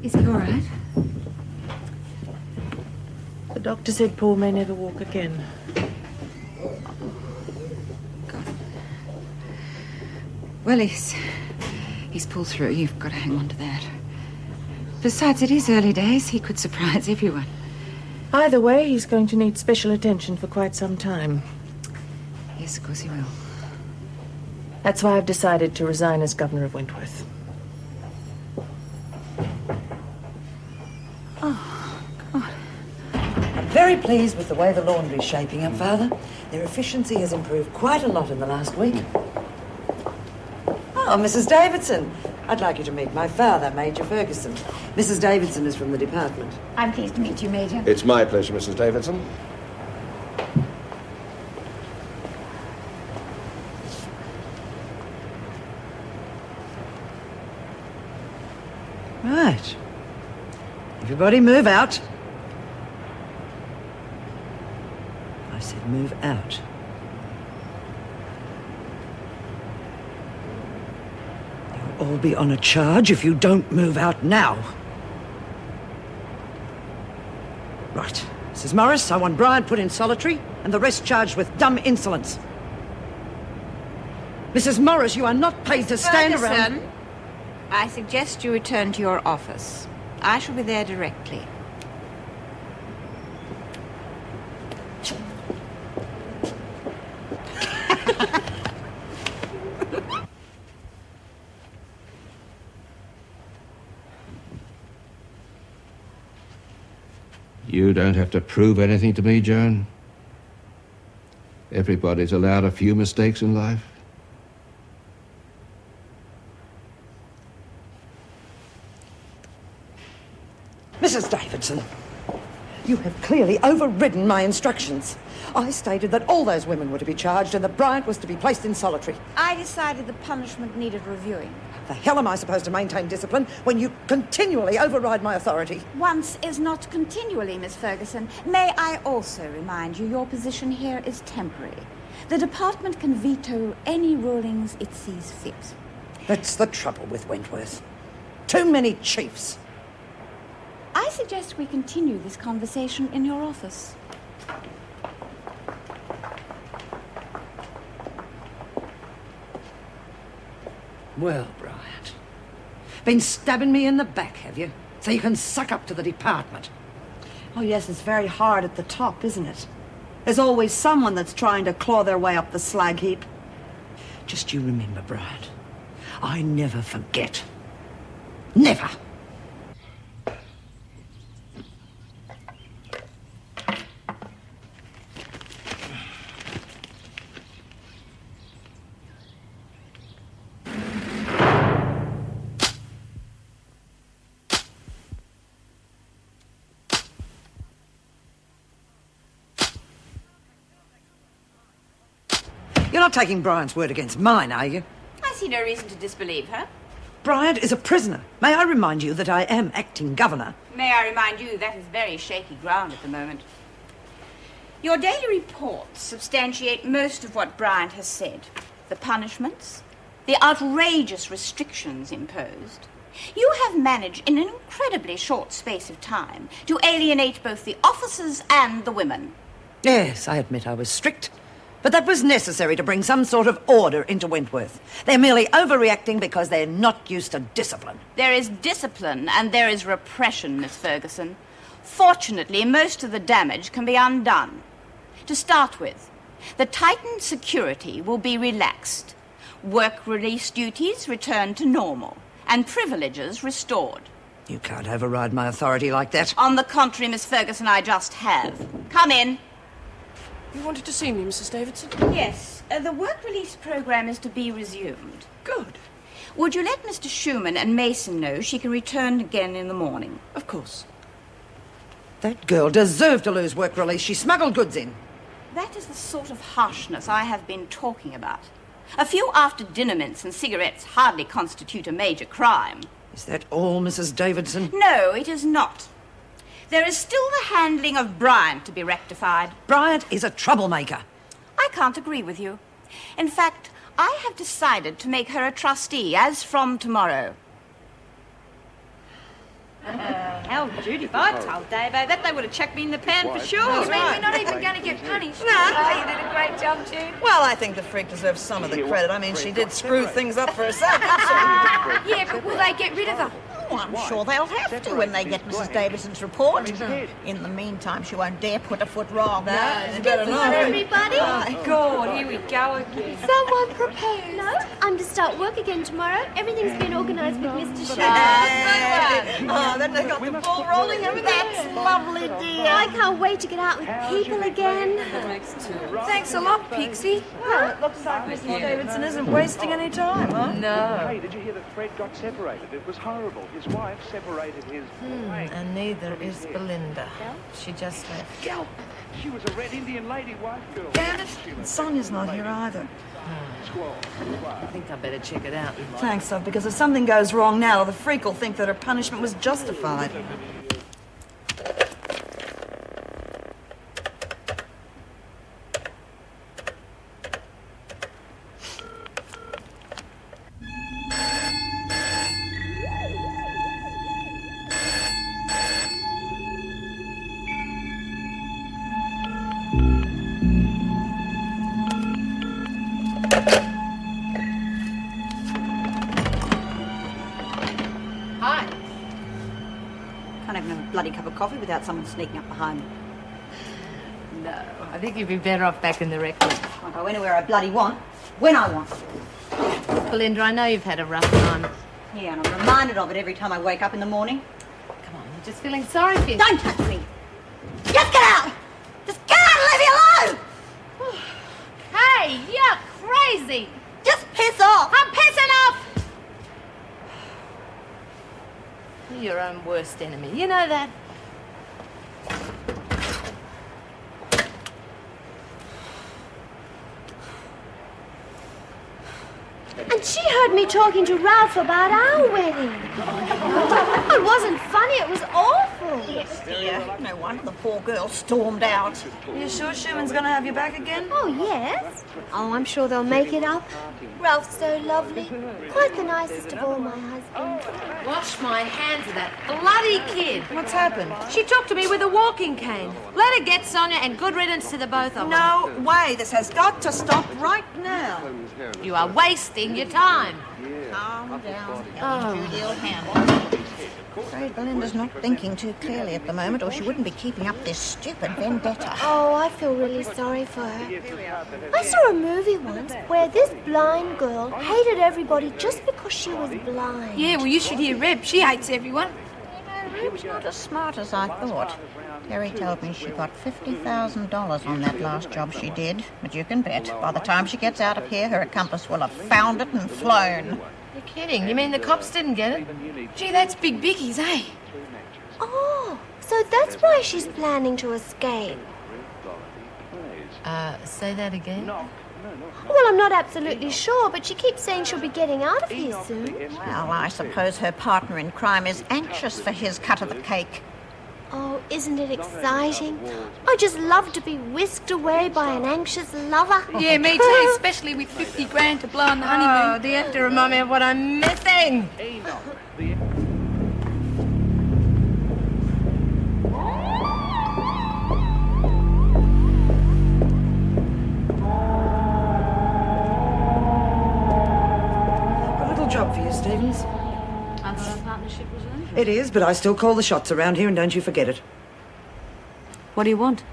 Is he all right? The doctor said Paul may never walk again. God. Well, he's pulled through. You've got to hang on to that. Besides, it is early days. He could surprise everyone. Either way, he's going to need special attention for quite some time. Yes, of course he will. That's why I've decided to resign as governor of Wentworth. Oh, God. I'm very pleased with the way the laundry's shaping up, Father. Their efficiency has improved quite a lot in the last week. Oh, Mrs. Davidson. I'd like you to meet my father, Major Ferguson. Mrs. Davidson is from the department. I'm pleased to meet you, Major. It's my pleasure, Mrs. Davidson. Right. Everybody move out. I said move out. You'll all be on a charge if you don't move out now. Right. Mrs. Morris, I want Bryant put in solitary and the rest charged with dumb insolence. Mrs. Morris, you are not paid to stand around... I suggest you return to your office. I shall be there directly. You don't have to prove anything to me, Joan. Everybody's allowed a few mistakes in life. Mrs. Davidson, you have clearly overridden my instructions. I stated that all those women were to be charged and that Bryant was to be placed in solitary. I decided the punishment needed reviewing. The hell am I supposed to maintain discipline when you continually override my authority? Once is not continually, Miss Ferguson. May I also remind you your position here is temporary. The department can veto any rulings it sees fit. That's the trouble with Wentworth. Too many chiefs. I suggest we continue this conversation in your office. Well, Bryant, been stabbing me in the back, have you? So you can suck up to the department. Oh, yes, it's very hard at the top, isn't it? There's always someone that's trying to claw their way up the slag heap. Just you remember, Bryant, I never forget. Never. You're not taking Bryant's word against mine, are you? I see no reason to disbelieve her. Bryant is a prisoner. May I remind you that I am acting governor? May I remind you that is very shaky ground at the moment. Your daily reports substantiate most of what Bryant has said. The punishments, the outrageous restrictions imposed. You have managed in an incredibly short space of time to alienate both the officers and the women. Yes, I admit I was strict. But that was necessary to bring some sort of order into Wentworth. They're merely overreacting because they're not used to discipline. There is discipline and there is repression, Miss Ferguson. Fortunately, most of the damage can be undone. To start with, the tightened security will be relaxed. Work release duties returned to normal and privileges restored. You can't override my authority like that. On the contrary, Miss Ferguson, I just have. Come in. You wanted to see me, Mrs. Davidson? Yes, the work release program is to be resumed. Good. Would you let Mr. Schumann and Mason know she can return again in the morning? Of course. That girl deserved to lose work release. She smuggled goods in. That is the sort of harshness I have been talking about. A few after-dinner mints and cigarettes hardly constitute a major crime. Is that all, Mrs. Davidson? No, it is not. There is still the handling of Bryant to be rectified. Bryant is a troublemaker. I can't agree with you. In fact, I have decided to make her a trustee as from tomorrow. Oh, Judy, if I'd told Dave that, they would have chucked me in the pan for sure. You mean we're not even going to get punished? No. Oh, you did a great job, Jude. Well, I think the freak deserves some of the credit. I mean, she did screw things up for herself, didn't Yeah, but will they get rid of her? Oh, I'm sure they'll have to when they get Mrs. Davison's report. In the meantime, she won't dare put a foot wrong. No, you better not. Everybody? God, here we go again. Someone proposed. No, I'm to start work again tomorrow. Everything's been organised with Mr. Shaw. Oh, then they got the ball rolling, haven't they? That's lovely, dear. I can't wait to get out with people again. Thanks a lot, Pixie. Well, it looks like Mrs. Davidson isn't wasting any time, huh? No. Hey, did you hear that Fred got separated? It was horrible. His wife separated his wife. And neither is Belinda. She just left. She was a red Indian lady wife girl. Damn it. Sonia's not here either. I think I better check it out. Thanks, love, because if something goes wrong now, the freak will think that her punishment was justified. Hi. Can't even have a bloody cup of coffee without someone sneaking up behind me. No, I think you'd be better off back in the rec room. I'll go anywhere I bloody want, when I want. Belinda, I know you've had a rough time. Yeah, and I'm reminded of it every time I wake up in the morning. Come on, you're just feeling sorry for Don't touch me! Just get out! Just get out and leave me alone! Hey, you're crazy. Just piss off! I'm pissing off. You're your own worst enemy. You know that? And she heard me talking to Ralph about our wedding. It wasn't funny, it was awful. Yes, dear. No wonder the poor girl stormed out. Are you sure Schumann's going to have you back again? Oh, yes. Oh, I'm sure they'll make it up. Ralph's so lovely. Quite the nicest of all my husbands. Wash my hands of that bloody kid. What's happened? She took to me with a walking cane. Let her get Sonia, and good riddance to the both of them. No way. This has got to stop right now. You are wasting your time. Calm down, Ellen. Judy will handle it. Afraid Belinda's not thinking too clearly at the moment, or she wouldn't be keeping up this stupid vendetta. Oh, I feel really sorry for her. I saw a movie once where this blind girl hated everybody just because she was blind. Yeah, well, you should hear Reb. She hates everyone. Reb's not as smart as I thought. Terry told me she got $50,000 on that last job she did, but you can bet, by the time she gets out of here, her accomplice will have found it and flown. You're kidding. You mean the cops didn't get it? Gee, that's big bickies, eh? Oh, so that's why she's planning to escape. Say that again? Well, I'm not absolutely sure, but she keeps saying she'll be getting out of here soon. Well, I suppose her partner in crime is anxious for his cut of the cake. Oh, isn't it exciting? I just love to be whisked away by an anxious lover. Yeah, me too, especially with 50 grand to blow on the honeymoon. Oh, do you have to remind me of what I'm missing? A little job for you, Stevens. I thought our partnership was over. It is, but I still call the shots around here, and don't you forget it. What do you want?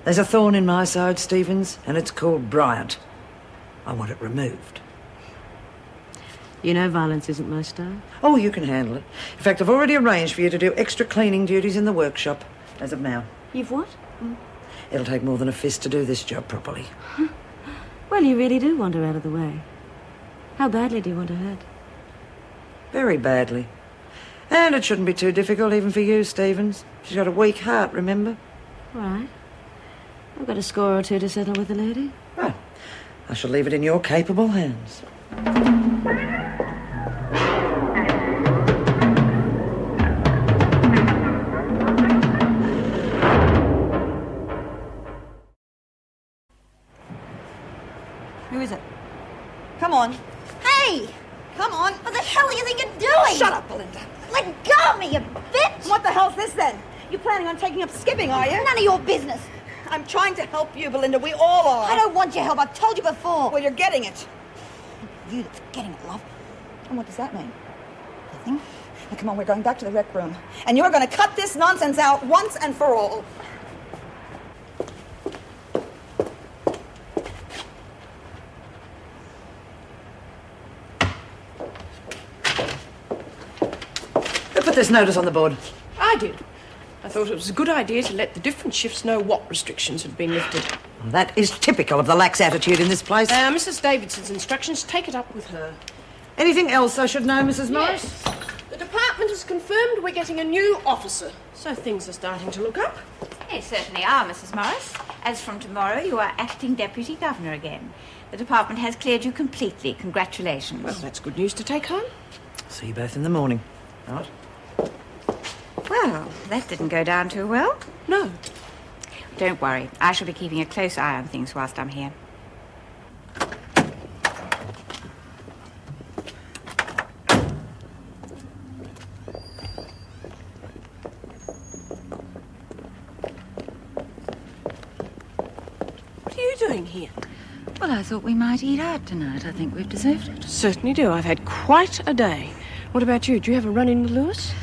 There's a thorn in my side, Stevens, and it's called Bryant. I want it removed. You know violence isn't my style. Oh, you can handle it. In fact, I've already arranged for you to do extra cleaning duties in the workshop, as of now. You've what? It'll take more than a fist to do this job properly. Well, you really do want her out of the way. How badly do you want her hurt? Very badly. And it shouldn't be too difficult even for you, Stevens. She's got a weak heart, remember? All right. I've got a score or two to settle with the lady. Well, I shall leave it in your capable hands. Who is it? Come on. Hey! Come on! What the hell do you think you're doing? Shut up, Belinda. Let go! Help me, you bitch! What the hell's this then? You planning on taking up skipping, are you? None of your business. I'm trying to help you, Belinda. We all are. I don't want your help. I've told you before. Well, you're getting it. You that's getting it, love. And what does that mean? Nothing. Now, come on, we're going back to the rec room. And you're going to cut this nonsense out once and for all. Who put this notice on the board? I did. I thought it was a good idea to let the different shifts know what restrictions had been lifted. That is typical of the lax attitude in this place. Mrs. Davidson's instructions, take it up with her. Anything else I should know, Mrs. Morris? Yes. The department has confirmed we're getting a new officer, so things are starting to look up. They certainly are, Mrs. Morris. As from tomorrow, you are acting deputy governor again. The department has cleared you completely. Congratulations. Well, that's good news to take home. See you both in the morning. Right? Well, that didn't go down too well. No. Don't worry. I shall be keeping a close eye on things whilst I'm here. What are you doing here? Well, I thought we might eat out tonight. I think we've deserved it. Certainly do. I've had quite a day. What about you? Do you have a run-in with Lewis?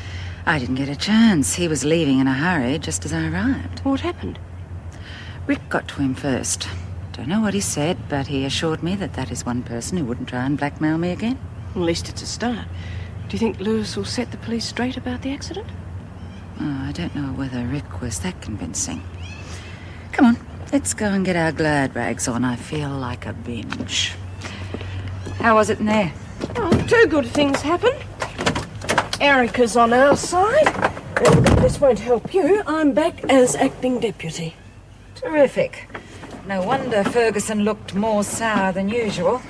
I didn't get a chance. He was leaving in a hurry just as I arrived. What happened? Rick got to him first. Don't know what he said, but he assured me that that is one person who wouldn't try and blackmail me again. Well, at least it's a start. Do you think Lewis will set the police straight about the accident? Oh, I don't know whether Rick was that convincing. Come on, let's go and get our glad rags on. I feel like a binge. How was it in there? Oh, two good things happened. Erica's on our side, and this won't help you. I'm back as acting deputy. Terrific. No wonder Ferguson looked more sour than usual.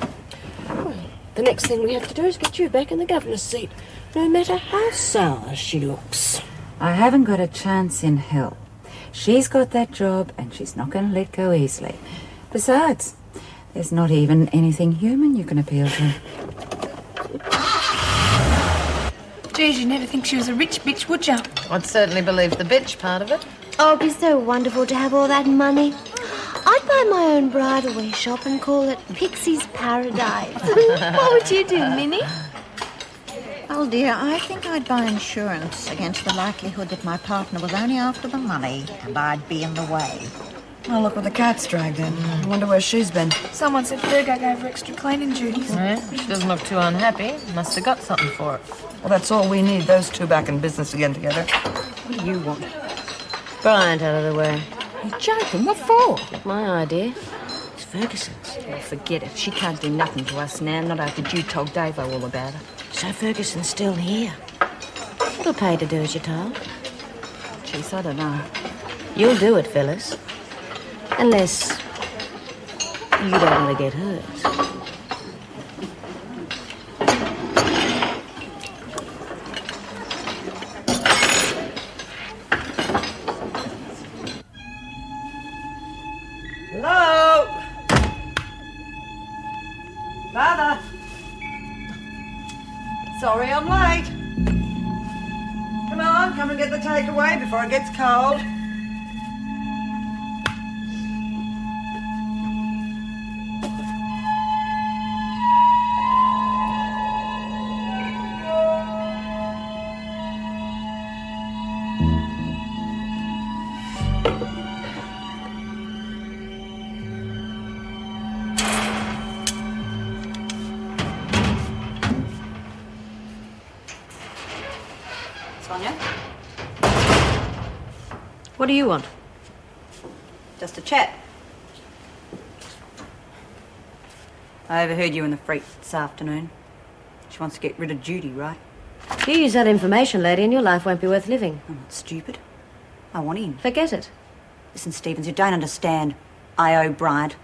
Well, the next thing we have to do is get you back in the governor's seat, no matter how sour she looks. I haven't got a chance in hell. She's got that job, and she's not going to let go easily. Besides, there's not even anything human you can appeal to. Geez, you'd never think she was a rich bitch, would you? I'd certainly believe the bitch part of it. Oh, it'd be so wonderful to have all that money. I'd buy my own bridal wear shop and call it Pixie's Paradise. What would you do, Minnie? Well, dear, I think I'd buy insurance against the likelihood that my partner was only after the money and I'd be in the way. Oh, look where the cat's dragged in. I wonder where she's been. Someone said Fergo gave her extra cleaning duties. Yeah, she doesn't look too unhappy. Must have got something for it. Well, that's all we need, those two back in business again together. What do you want? Bryant out of the way. You're joking. What for? My idea. It's Ferguson's. Well, forget it. She can't do nothing to us now, not after you told Davo all about her. So Ferguson's still here. You'll pay to do as you're told. Jeez, I don't know. You'll do it, Phyllis. Unless you don't want to get hurt. Hello? Mother? Sorry I'm late. Come on, come and get the takeaway before it gets cold. Sonia? What do you want? Just a chat. I overheard you in the freight this afternoon. She wants to get rid of Judy, right? You use that information, lady, and your life won't be worth living. I'm not stupid. I want in. Forget it. Listen, Stevens, you don't understand. I owe Bryant.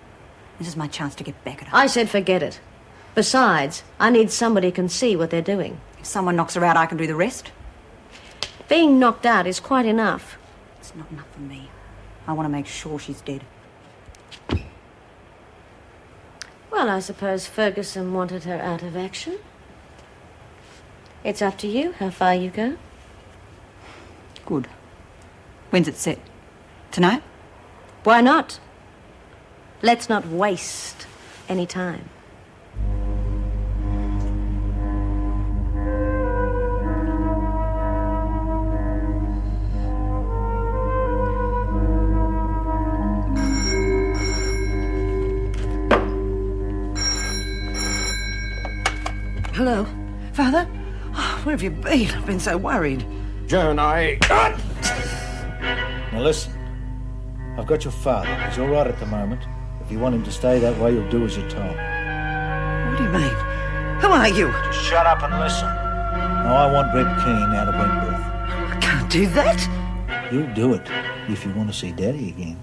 This is my chance to get back at her. I said forget it. Besides, I need somebody who can see what they're doing. If someone knocks her out, I can do the rest. Being knocked out is quite enough. It's not enough for me. I want to make sure she's dead. Well, I suppose Ferguson wanted her out of action. It's up to you how far you go. Good. When's it set? Tonight? Why not? Let's not waste any time. Hello? Father? Oh, where have you been? I've been so worried. Joan, Now listen, I've got your father. He's all right at the moment. If you want him to stay that way, you'll do as you're told. What do you mean? Who are you? Just shut up and listen. Now, I want Red Keane out of Wentworth. I can't do that. You'll do it if you want to see Daddy again.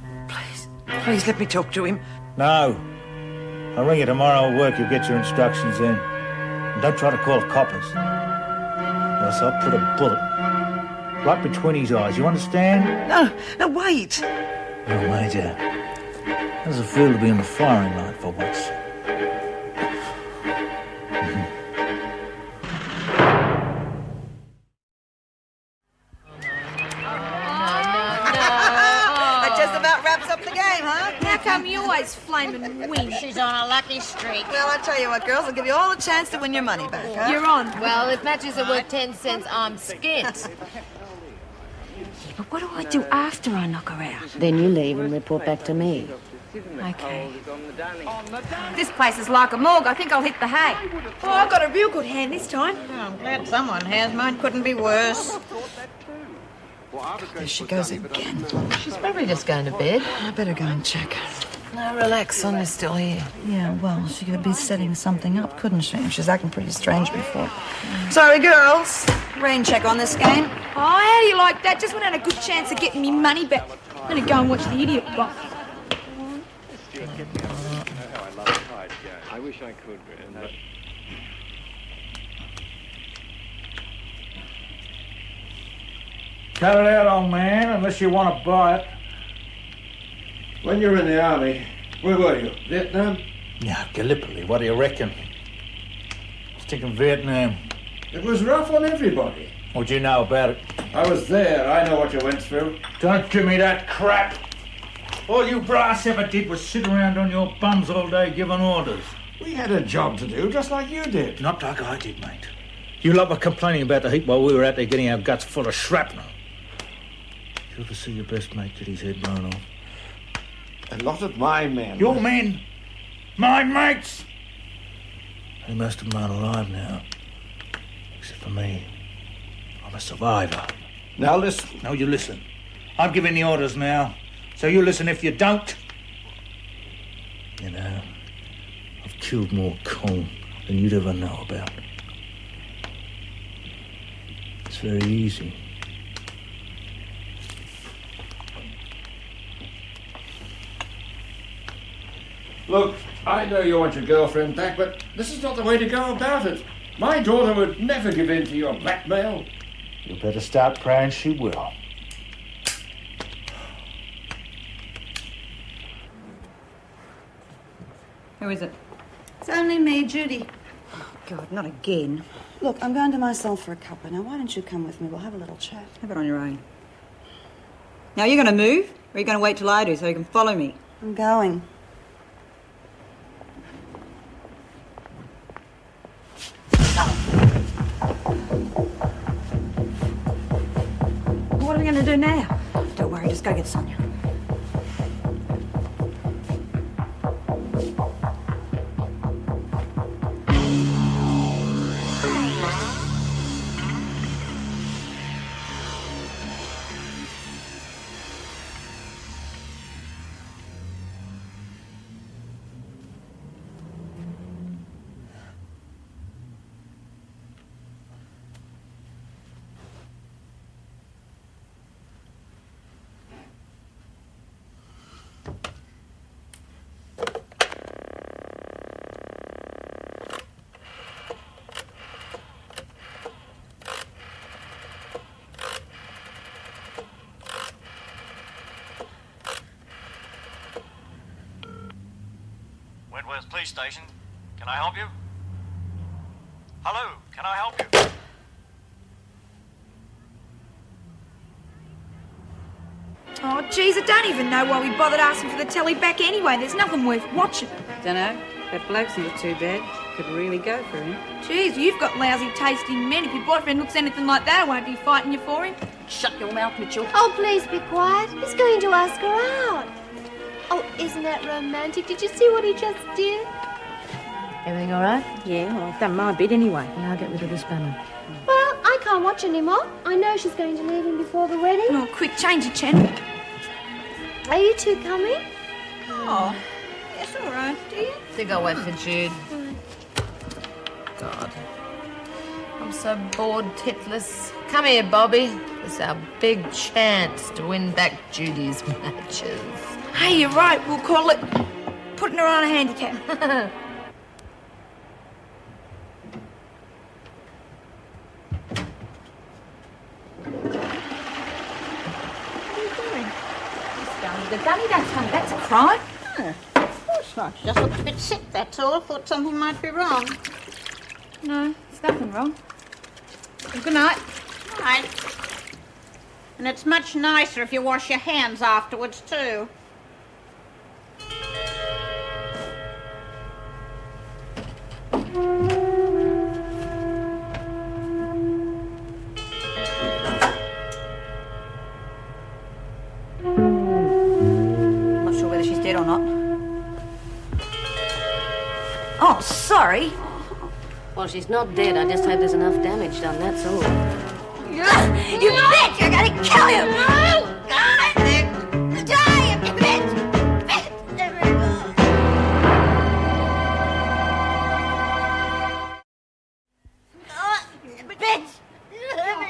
Please let me talk to him. No. I'll ring you tomorrow at work. You'll get your instructions then. And don't try to call the coppers. Else I'll put a bullet right between his eyes. You understand? No, wait. Oh, Major. How does it feel to be in the firing line for once? That just about wraps up the game, huh? How come you always flaming win? She's on a lucky streak. Well, I tell you what, girls, I'll give you all a chance to win your money back, huh? You're on. Well, if matches are worth 10 cents, I'm skint. But what do I do after I knock her out? Then you leave and report back to me. Okay. This place is like a morgue. I think I'll hit the hay. Oh, I've got a real good hand this time. Oh, I'm glad someone has. Mine couldn't be worse. There she goes again. She's probably just going to bed. I better go and check. No, relax, Sonia's still here. Yeah, well, she could be setting something up, couldn't she? She's acting pretty strange before. Sorry, girls. Rain check on this game. Oh, how do you like that? Just when I had a good chance of getting me money back. I'm gonna go and watch the idiot box. I wish I could. Cut it out, old man, unless you want to buy it. when you were in the army, where were you? Vietnam? Yeah, Gallipoli, what do you reckon? Stick in Vietnam. It was rough on everybody. What'd you know about it? I was there. I know what you went through. Don't give me that crap. All you brass ever did was sit around on your bums all day giving orders. We had a job to do, just like you did. Not like I did, mate. You lot were complaining about the heat while we were out there getting our guts full of shrapnel. You ever see your best mate get his head blown off? A lot of my men. Your men? My mates? And most of them aren't alive now. Except for me. I'm a survivor. Now listen. No, you listen. I'm giving the orders now. So you listen. If you don't... You know, I've killed more corn than you'd ever know about. It's very easy. Look, I know you want your girlfriend back, but this is not the way to go about it. My daughter would never give in to your blackmail. You better start praying she will. Who is it? It's only me, Judy. Oh, God, not again. Look, I'm going to myself for a cuppa. Now, why don't you come with me? We'll have a little chat. Have it on your own. Now, are you going to move, or are you going to wait till I do so you can follow me? I'm going. What are we going to do now? Don't worry, just go get Sonia. Wentworth Police Station. Can I help you? Hello, can I help you? Oh, geez, I don't even know why we bothered asking for the telly back anyway. There's nothing worth watching. Dunno. That bloke's not too bad. Could really go for him. Geez, you've got lousy taste in men. If your boyfriend looks anything like that, I won't be fighting you for him. Shut your mouth, Mitchell. Oh, please be quiet. He's going to ask her out. Oh, isn't that romantic? Did you see what he just did? Everything all right? Yeah, well, I've done my bit anyway. Yeah, I'll get rid of this banner. Well, I can't watch anymore. I know she's going to leave him before the wedding. Oh, quick, change the channel. Are you two coming? Oh, yes, all right. Do you? Think I'll wait for Jude. God. I'm so bored, titless. Come here, Bobby. It's our big chance to win back Judy's matches. Hey, you're right. We'll call it putting her on a handicap. The dummy, don't tell me that's a crime. No, of course not. She just looked a bit sick, that's all. I thought something might be wrong. No, there's nothing wrong. Well, good night. Right. And it's much nicer if you wash your hands afterwards, too. Not sure whether she's dead or not. Oh, sorry. Well, she's not dead. I just hope there's enough damage done, that's all. You bitch! I'm gonna kill you! Die, you bitch! Bitch!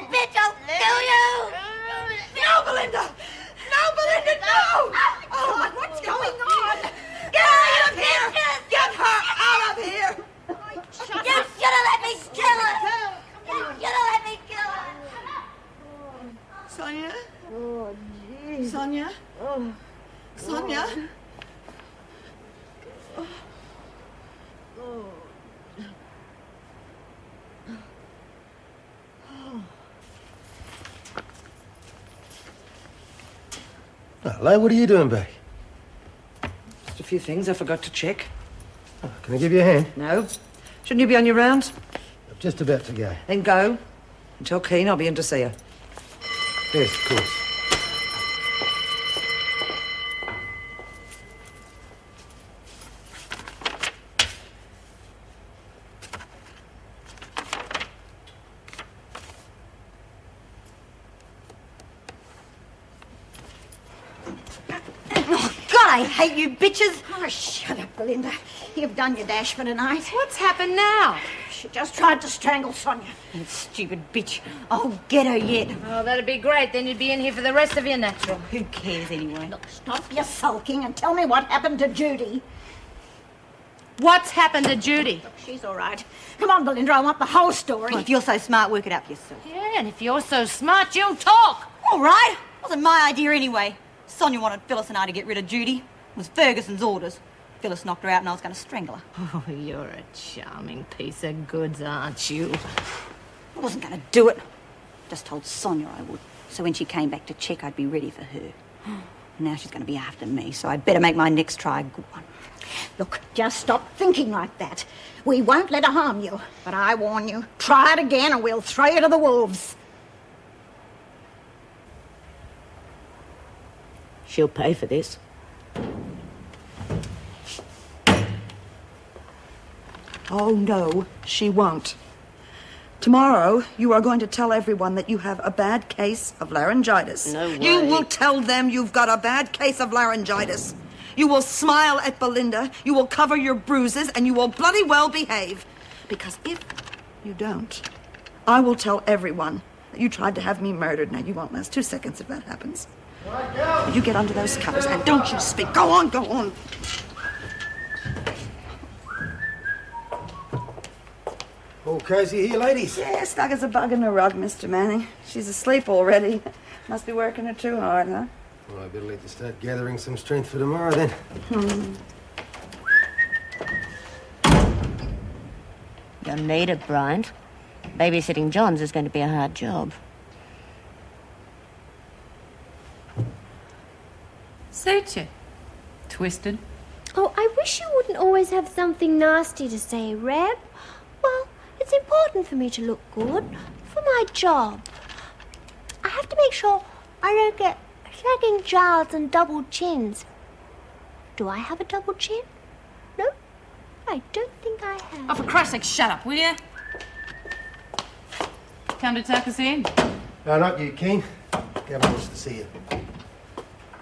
Bitch, I'll kill you! No, Belinda! No, Belinda, no! Oh, what's going on? Get out of here! Get her out of here! You should have let me kill her! You should have let me kill her! Sonia? Oh, jeez. Sonia? Oh. Sonia? Hello, what are you doing back? Just a few things I forgot to check. Oh, can I give you a hand? No. Shouldn't you be on your rounds? I'm just about to go. Then go. And tell Keen I'll be in to see her. Yes, of course. I hate you bitches. Oh, shut up, Belinda. You've done your dash for tonight. What's happened now? She just tried to strangle Sonia. You stupid bitch. I'll get her yet. Oh, that'd be great. Then you'd be in here for the rest of your natural. Who cares anyway? Look, stop your sulking and tell me what happened to Judy. What's happened to Judy? Look, she's all right. Come on, Belinda, I want the whole story. Well, if you're so smart, work it out for yourself. Yeah, and if you're so smart, you'll talk. All right. Wasn't my idea anyway. Sonia wanted Phyllis and I to get rid of Judy. It was Ferguson's orders. Phyllis knocked her out and I was going to strangle her. Oh, you're a charming piece of goods, aren't you? I wasn't going to do it. Just told Sonia I would. So when she came back to check, I'd be ready for her. Now she's going to be after me, so I'd better make my next try a good one. Look, just stop thinking like that. We won't let her harm you. But I warn you, try it again and we'll throw you to the wolves. She'll pay for this. Oh, no, she won't. Tomorrow, you are going to tell everyone that you have a bad case of laryngitis. No way. You will tell them you've got a bad case of laryngitis. You will smile at Belinda, you will cover your bruises, and you will bloody well behave. Because if you don't, I will tell everyone that you tried to have me murdered. Now, you won't last 2 seconds if that happens. You get under those covers and don't you speak. Go on, go on. All cozy here, ladies? Yeah, stuck as a bug in a rug, Mr. Manning. She's asleep already. Must be working her too hard, huh? Well, I better let you start gathering some strength for tomorrow, then. You'll need it, Bryant. Babysitting Johns is going to be a hard job. Suit you. Twisted. Oh, I wish you wouldn't always have something nasty to say, Reb. Well, it's important for me to look good for my job. I have to make sure I don't get sagging jowls and double chins. Do I have a double chin? No, I don't think I have. Oh, for Christ's sake, shut up, will you? Come to tuck us in? No, not you, Keen. Governor wants to see you.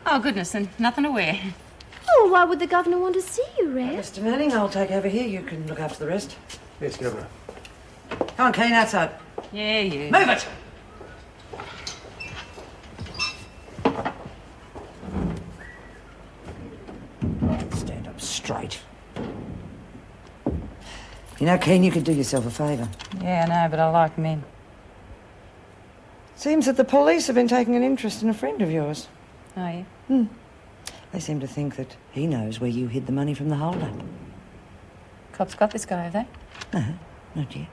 Oh, goodness, and nothing to wear. Oh, why would the governor want to see you, Reb? Mr. Manning, I'll take over here. You can look after the rest. Yes, Governor. Come on, Keen, outside. Yeah, you. Move it! Stand up straight. You know, Keen, you could do yourself a favour. Yeah, I know, but I like men. Seems that the police have been taking an interest in a friend of yours. Oh, yeah? They seem to think that he knows where you hid the money from the hold-up. Cops got this guy, have they? No, not yet.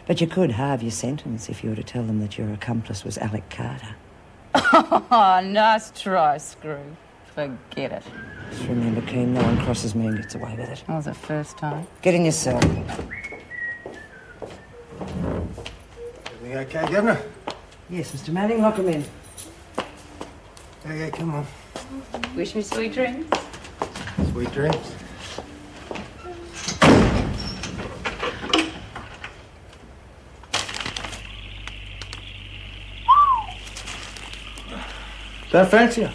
But you could halve your sentence if you were to tell them that your accomplice was Alec Carter. Oh, nice try, Screw. Forget it. Just remember, Keen, no one crosses me and gets away with it. That was the first time. Get in yourself. Everything okay, Governor? Yes, Mr. Manning, lock him in. Okay, come on. Wish me sweet dreams. Sweet dreams. Don't fancy her?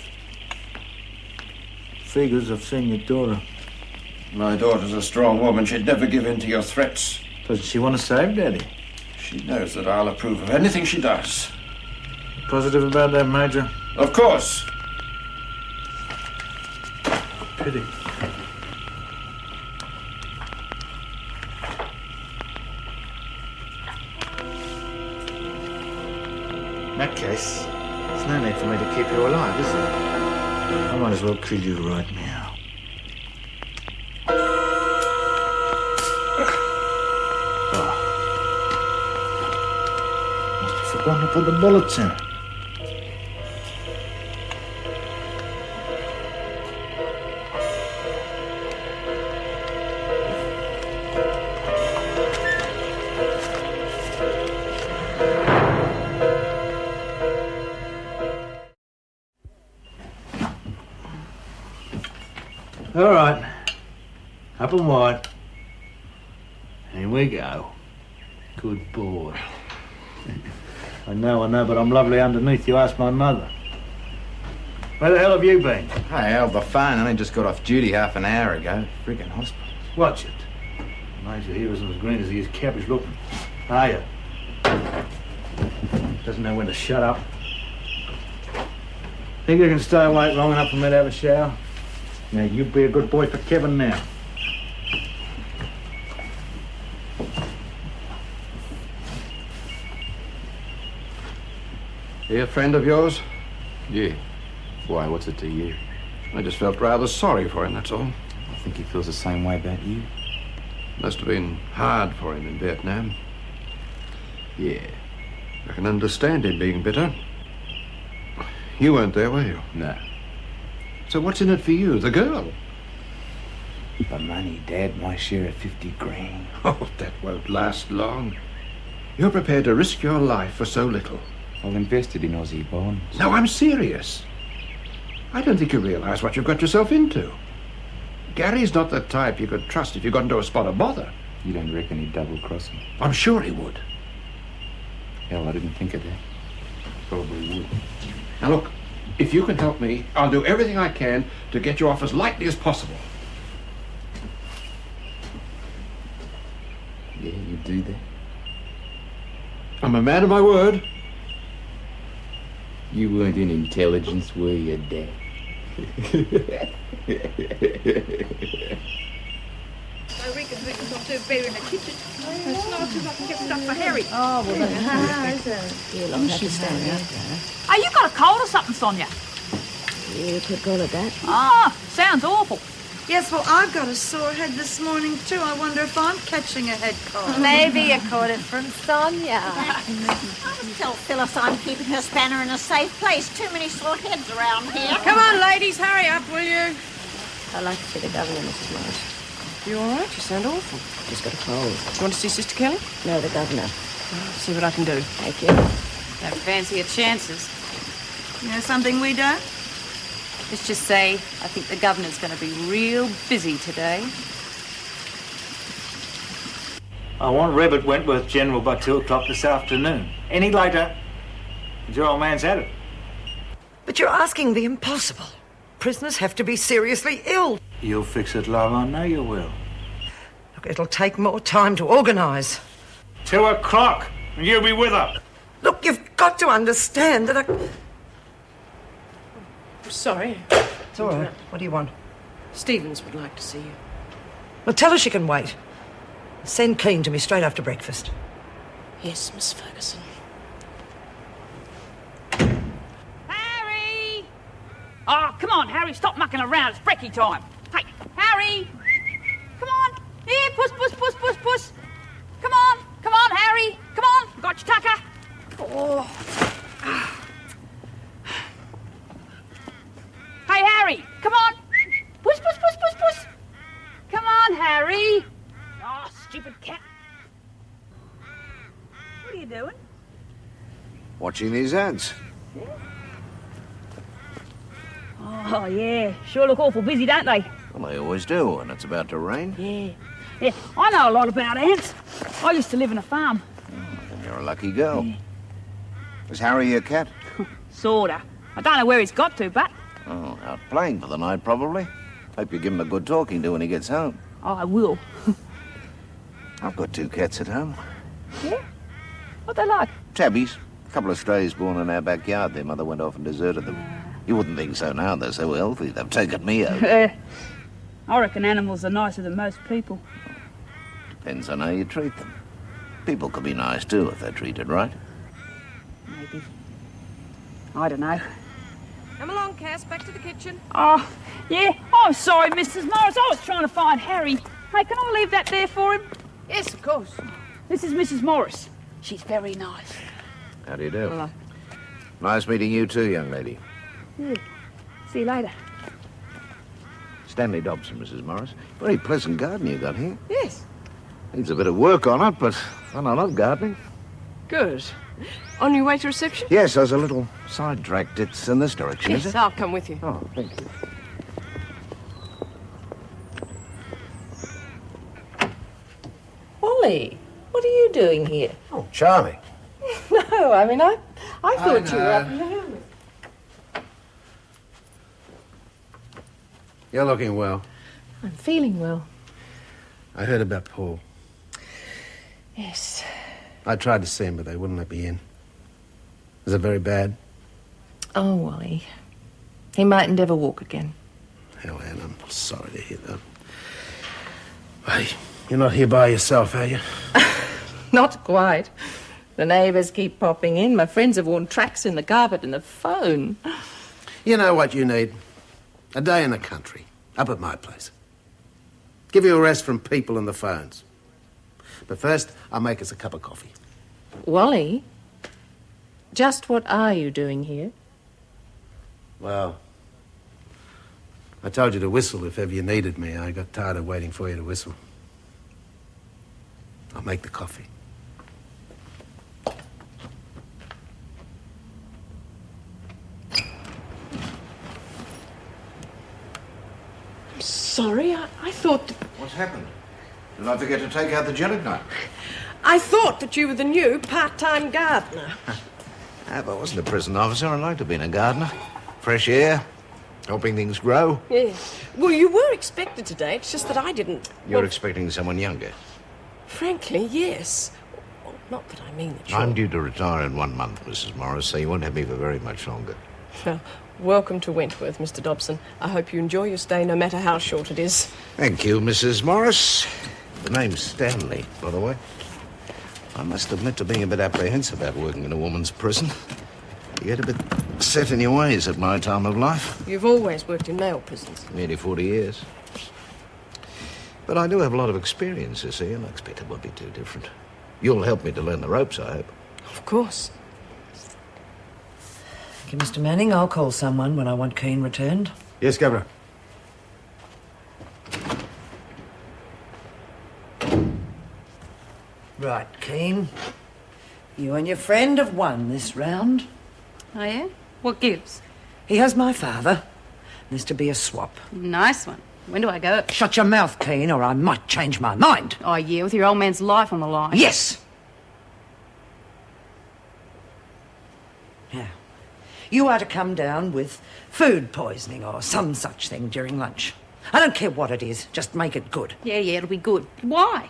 Figures I've seen your daughter. My daughter's a strong woman. She'd never give in to your threats. Doesn't she want to save Daddy? She knows that I'll approve of anything she does. Positive about that, Major? Of course. Pity. In that case, there's no need for me to keep you alive, is there? I might as well kill you right now. Oh. Must have forgotten to put the bullets in. All right. Up and wide. Here we go. Good boy. I know, but I'm lovely underneath. You ask my mother. Where the hell have you been? I held the phone. I only just got off duty half an hour ago. Friggin' hospital. Watch it. Major here isn't as green as he is cabbage looking. Are you? Doesn't know when to shut up. Think you can stay awake long enough for me to have a shower? Now, you be a good boy for Kevin now. He a friend of yours? Yeah. Why, what's it to you? I just felt rather sorry for him, that's all. I think he feels the same way about you. Must have been hard for him in Vietnam. Yeah. I can understand him being bitter. You weren't there, were you? No. So what's in it for you, the girl? The money, Dad. My share of 50 grand. Oh, that won't last long. You're prepared to risk your life for so little. I've invested in Aussie bonds. No, I'm serious. I don't think you realize what you've got yourself into. Gary's not the type you could trust if you got into a spot of bother. You don't reckon he'd double-cross me? I'm sure he would. Hell, I didn't think of that. Probably would. Now look, if you can help me, I'll do everything I can to get you off as lightly as possible. Yeah, you do that? I'm a man of my word. You weren't in intelligence, were you, Dad? I reckon we can not do better in the kitchen. It's not too much to get stuff for Harry. Oh, well, that's Oh, you got a cold or something, Sonia? You could call it that. Ah, sounds awful. Yes, well, I've got a sore head this morning, too. I wonder if I'm catching a head cold. Maybe you caught it from Sonia. I must tell Phyllis I'm keeping her spanner in a safe place. Too many sore heads around here. Come on, ladies, hurry up, will you? I'd like to see the governor, Mrs. Morris. You all right? You sound awful. Just got a cold. Do you want to see Sister Kelly? No, the governor. See what I can do. Thank you. Don't fancy your chances. You know something we don't? Let's just say I think the governor's going to be real busy today. I want Reb at Wentworth General by 2 o'clock this afternoon. Any later, your old man's at it. But you're asking the impossible. Prisoners have to be seriously ill. You'll fix it, love. I know you will. Look, it'll take more time to organise. 2 o'clock, and you'll be with her. Look, you've got to understand that Sorry. It's all right. What do you want? Stevens would like to see you. Well, tell her she can wait. Send Keane to me straight after breakfast. Yes, Miss Ferguson. Harry! Oh, come on, Harry, stop mucking around. It's brekkie time. Hey, Harry! Come on. Here, puss, puss, puss, puss, puss. Come on, Harry. Come on. Got your tucker. Oh. Hey, Harry, come on. Puss, puss, puss, puss, puss. Come on, Harry. Oh, stupid cat. What are you doing? Watching these ads. Oh, yeah. Sure look awful busy, don't they? Well, they always do when it's about to rain. Yeah. Yeah, I know a lot about ants. I used to live in a farm. And you're a lucky girl. Yeah. Is Harry your cat? Sorta. I don't know where he's got to, but... Oh, out playing for the night, probably. Hope you give him a good talking to when he gets home. Oh, I will. I've got 2 cats at home. Yeah? What they like? Tabbies. A couple of strays born in our backyard. Their mother went off and deserted them. You wouldn't think so now. They're so healthy. They've taken me over. I reckon animals are nicer than most people. Depends on how you treat them. People could be nice, too, if they're treated right. Maybe. I don't know. Come along, Cass, back to the kitchen. Oh, yeah. I'm sorry, Mrs. Morris. I was trying to find Harry. Hey, can I leave that there for him? Yes, of course. This is Mrs. Morris. She's very nice. How do you do? Hello. Nice meeting you, too, young lady. Yeah. See you later. Stanley Dobson, Mrs. Morris. Very pleasant garden you got here. Yes. Needs a bit of work on it, but I love gardening. Good. On your way to reception? Yes, I was a little sidetracked. It's in this direction, is Yes, it? I'll come with you. Oh, thank you. Wally, what are you doing here? Oh, charming. No, I mean, I thought you were up in the house. You're looking well. I'm feeling well. I heard about Paul. Yes. I tried to see him, but they wouldn't let me in. Is it very bad? Oh, Wally. He mightn't ever walk again. Hell, Anne, I'm sorry to hear that. Hey, you're not here by yourself, are you? Not quite. The neighbours keep popping in. My friends have worn tracks in the carpet and the phone. You know what you need? A day in the country, up at my place. Give you a rest from people and the phones. But first, I'll make us a cup of coffee. Wally, just what are you doing here? Well, I told you to whistle if ever you needed me. I got tired of waiting for you to whistle. I'll make the coffee. I'm sorry, I thought... What's happened? Did I forget to take out the gelatinite? I thought that you were the new part-time gardener. If I wasn't a prison officer, I'd like to have been a gardener. Fresh air, helping things grow. Yes. Well, you were expected today. It's just that I didn't... You're expecting someone younger. Frankly, yes. Well, not that I mean that you're... I'm due to retire in 1 month, Mrs. Morris, so you won't have me for very much longer. Well, welcome to Wentworth, Mr. Dobson. I hope you enjoy your stay, no matter how short it is. Thank you, Mrs. Morris. The name's Stanley, by the way. I must admit to being a bit apprehensive about working in a woman's prison. You get a bit set in your ways at my time of life. You've always worked in male prisons. Nearly 40 years. But I do have a lot of experience, you see, and I expect it won't be too different. You'll help me to learn the ropes, I hope. Of course. Thank you, Mr. Manning. I'll call someone when I want Keane returned. Yes, Governor. Right, Keane. You and your friend have won this round. Oh, yeah? What gives? He has my father. There's to be a swap. Nice one. When do I go? Shut your mouth, Keane, or I might change my mind. Oh, yeah, with your old man's life on the line. Yes! Yeah. You are to come down with food poisoning or some such thing during lunch. I don't care what it is, just make it good. Yeah, it'll be good. Why?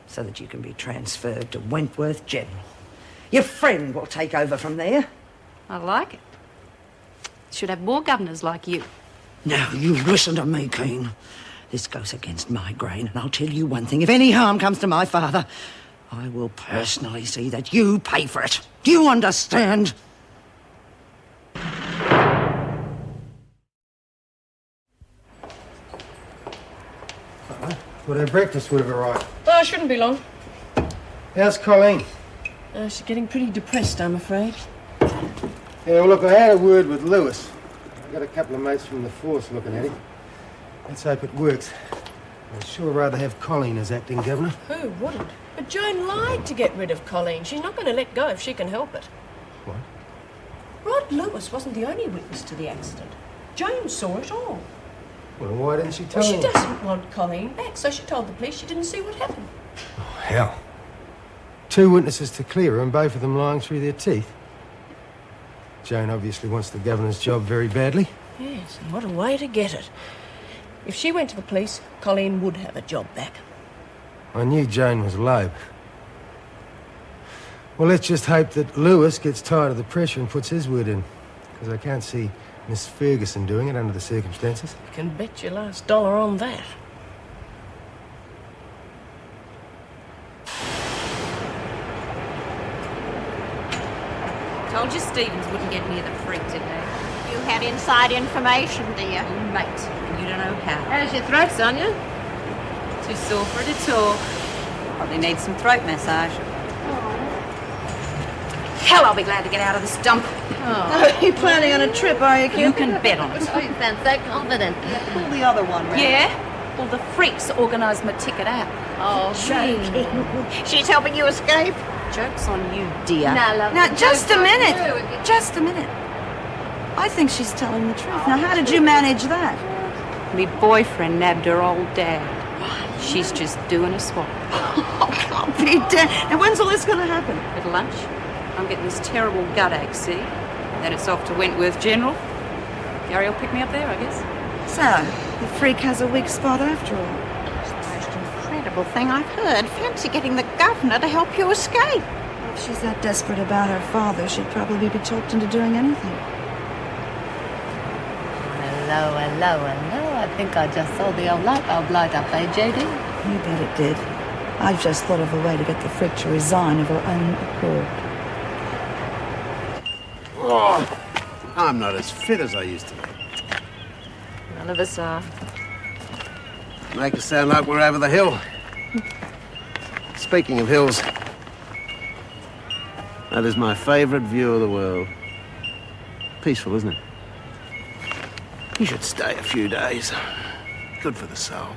So that you can be transferred to Wentworth General. Your friend will take over from there. I like it. Should have more governors like you. Now, you listen to me, Keane. This goes against my grain, and I'll tell you one thing. If any harm comes to my father, I will personally see that you pay for it. Do you understand? Well, their breakfast would have arrived. Oh, it shouldn't be long. How's Colleen? She's getting pretty depressed, I'm afraid. Yeah, well, look, I had a word with Lewis. I've got a couple of mates from the force looking at him. Let's hope it works. I'd sure rather have Colleen as acting governor. Who wouldn't? But Joan lied to get rid of Colleen. She's not going to let go if she can help it. What? Rod Lewis wasn't the only witness to the accident. Joan saw it all. Well, why didn't she tell Well, she me? doesn't want Colleen back, so she told the police she didn't see what happened. Oh, hell. 2 witnesses to clear her and both of them lying through their teeth. Joan obviously wants the governor's job very badly. Yes, and what a way to get it. If she went to the police, Colleen would have a job back. I knew Joan was low. Well, let's just hope that Lewis gets tired of the pressure and puts his word in. Because I can't see Miss Ferguson doing it under the circumstances. You can bet your last dollar on that. Told you Stevens wouldn't get near the freak today. You had inside information, dear. Oh, mate, you don't know how. How's your throat, Sonia? Too sore for her to talk. Probably needs some throat massage. Hell, I'll be glad to get out of this dump. Are you planning on a trip, are you, Kim? You can bet on it. Oh, you sound so confident. Pull the other one, Ray. Yeah? Well, the freaks organised my ticket out. Oh, She's helping you escape. Joke's on you, dear. Now, just a minute. Just a minute. I think she's telling the truth. Now, how did you manage that? Me boyfriend nabbed her old dad. She's just doing a swap. Oh, can't be dead. Now, when's all this going to happen? At lunch, I'm getting this terrible gut ache, see? Then it's off to Wentworth General. Gary will pick me up there, I guess. So, the freak has a weak spot after all. Incredible thing I've heard. Fancy getting the governor to help you escape. If she's that desperate about her father, she'd probably be talked into doing anything. Hello. I think I just saw the old light bulb light up, eh, JD? You bet it did. I've just thought of a way to get the freak to resign of her own accord. Oh, I'm not as fit as I used to be. None of us are. Make us sound like we're over the hill. Speaking of hills, that is my favourite view of the world. Peaceful, isn't it? You should stay a few days. Good for the soul.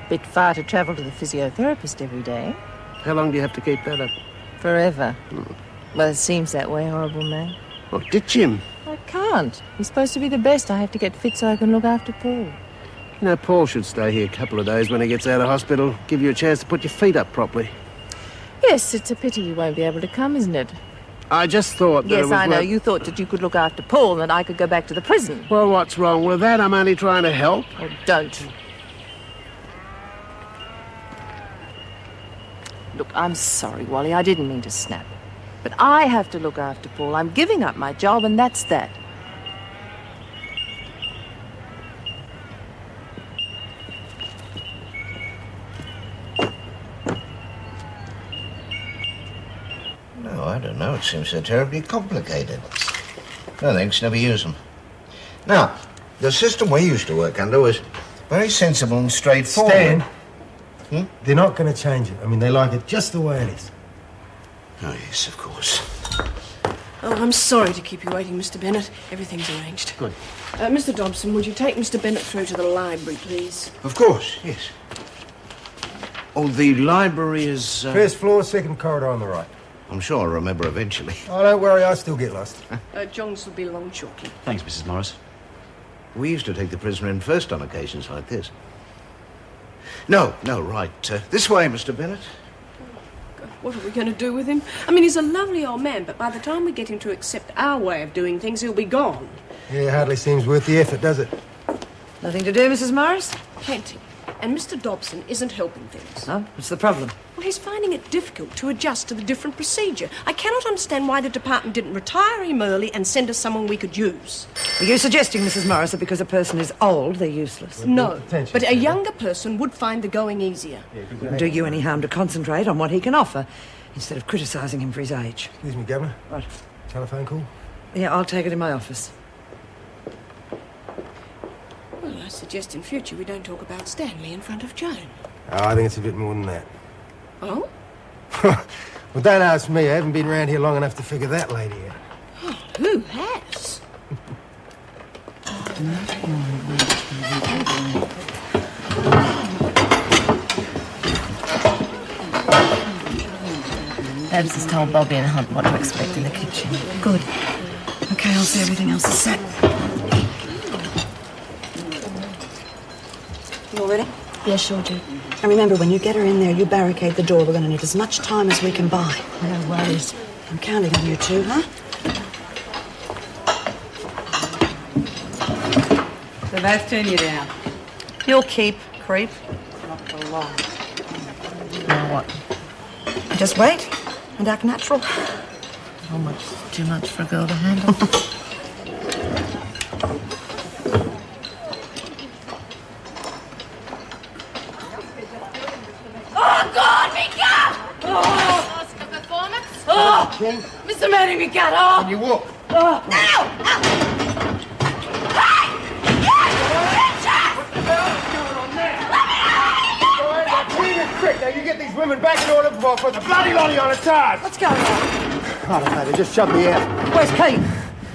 Bit far to travel to the physiotherapist every day. How long do you have to keep that up? Forever. Well, it seems that way, horrible man. Well, ditch him. I can't. He's supposed to be the best. I have to get fit so I can look after Paul. You know, Paul should stay here a couple of days when he gets out of hospital. Give you a chance to put your feet up properly. Yes, it's a pity you won't be able to come, isn't it? I just thought that Yes, it was I know. worth- You thought that you could look after Paul and that I could go back to the prison. Well, what's wrong with that? I'm only trying to help. Oh, don't. Look, I'm sorry, Wally. I didn't mean to snap. But I have to look after Paul. I'm giving up my job, and that's that. No, I don't know. It seems so terribly complicated. No thanks, never use them. Now, the system we used to work under was Very sensible and straightforward. Stan, they're not going to change it. I mean, they like it just the way it is. Oh, yes, of course. Oh, I'm sorry to keep you waiting, Mr. Bennett. Everything's arranged. Good. Mr. Dobson, would you take Mr. Bennett through to the library, please? Of course, yes. Oh, the library is... First floor, second corridor on the right. I'm sure I'll remember eventually. Oh, don't worry, I still get lost. Johns will be along shortly. Thanks, Mrs. Morris. We used to take the prisoner in first on occasions like this. No, right. This way, Mr. Bennett. What are we going to do with him? I mean, he's a lovely old man, but by the time we get him to accept our way of doing things, he'll be gone. Yeah, hardly seems worth the effort, does it? Nothing to do, Mrs. Morris? Plenty. And Mr. Dobson isn't helping things. No? What's the problem? Well, he's finding it difficult to adjust to the different procedure. I cannot understand why the department didn't retire him early and send us someone we could use. Are you suggesting, Mrs. Morris, that because a person is old, they're useless? No, but a younger person would find the going easier. It wouldn't do you any harm to concentrate on what he can offer, instead of criticising him for his age. Excuse me, Governor. What? Telephone call? Yeah, I'll take it in my office. Well, I suggest in future we don't talk about Stanley in front of Joan. Oh, I think it's a bit more than that. Oh? Well, don't ask me. I haven't been around here long enough to figure that lady out. Oh, who has? Babs has told Bobby and Hunt what to expect in the kitchen. Good. Okay, I'll see everything else is set. You all ready? Yeah, sure, Jude. And remember, when you get her in there, you barricade the door. We're going to need as much time as we can buy. No worries. I'm counting on you two, huh? So that's turn you down. You'll keep, creep. Not for long. Now what? Just wait and act natural. How much? Too much for a girl to handle? Oh, God, me gut! Oh, Oscar performance. Oh, Mr. Manning, me gut. Oh. Can you walk? Oh. Now! Now you get these women back in order before I put the bloody lolly on a charge. What's going on? I don't know, they just shoved me out. Where's Kate?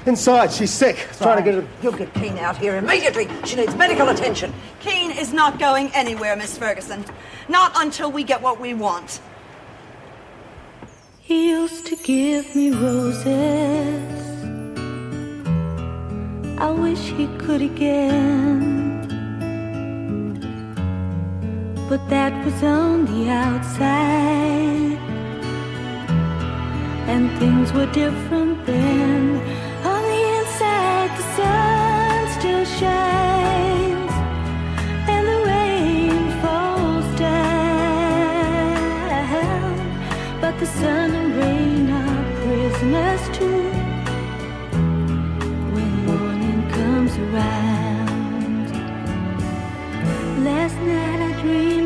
Inside, she's sick. Trying to get her... You'll get Keen out here immediately. She needs medical attention. Keen is not going anywhere, Miss Ferguson. Not until we get what we want. He used to give me roses. I wish he could again. But that was on the outside, and things were different then. On the inside, the sun still shines, and the rain falls down. But the sun and rain are prisoners too when morning comes around. Last night I dreamed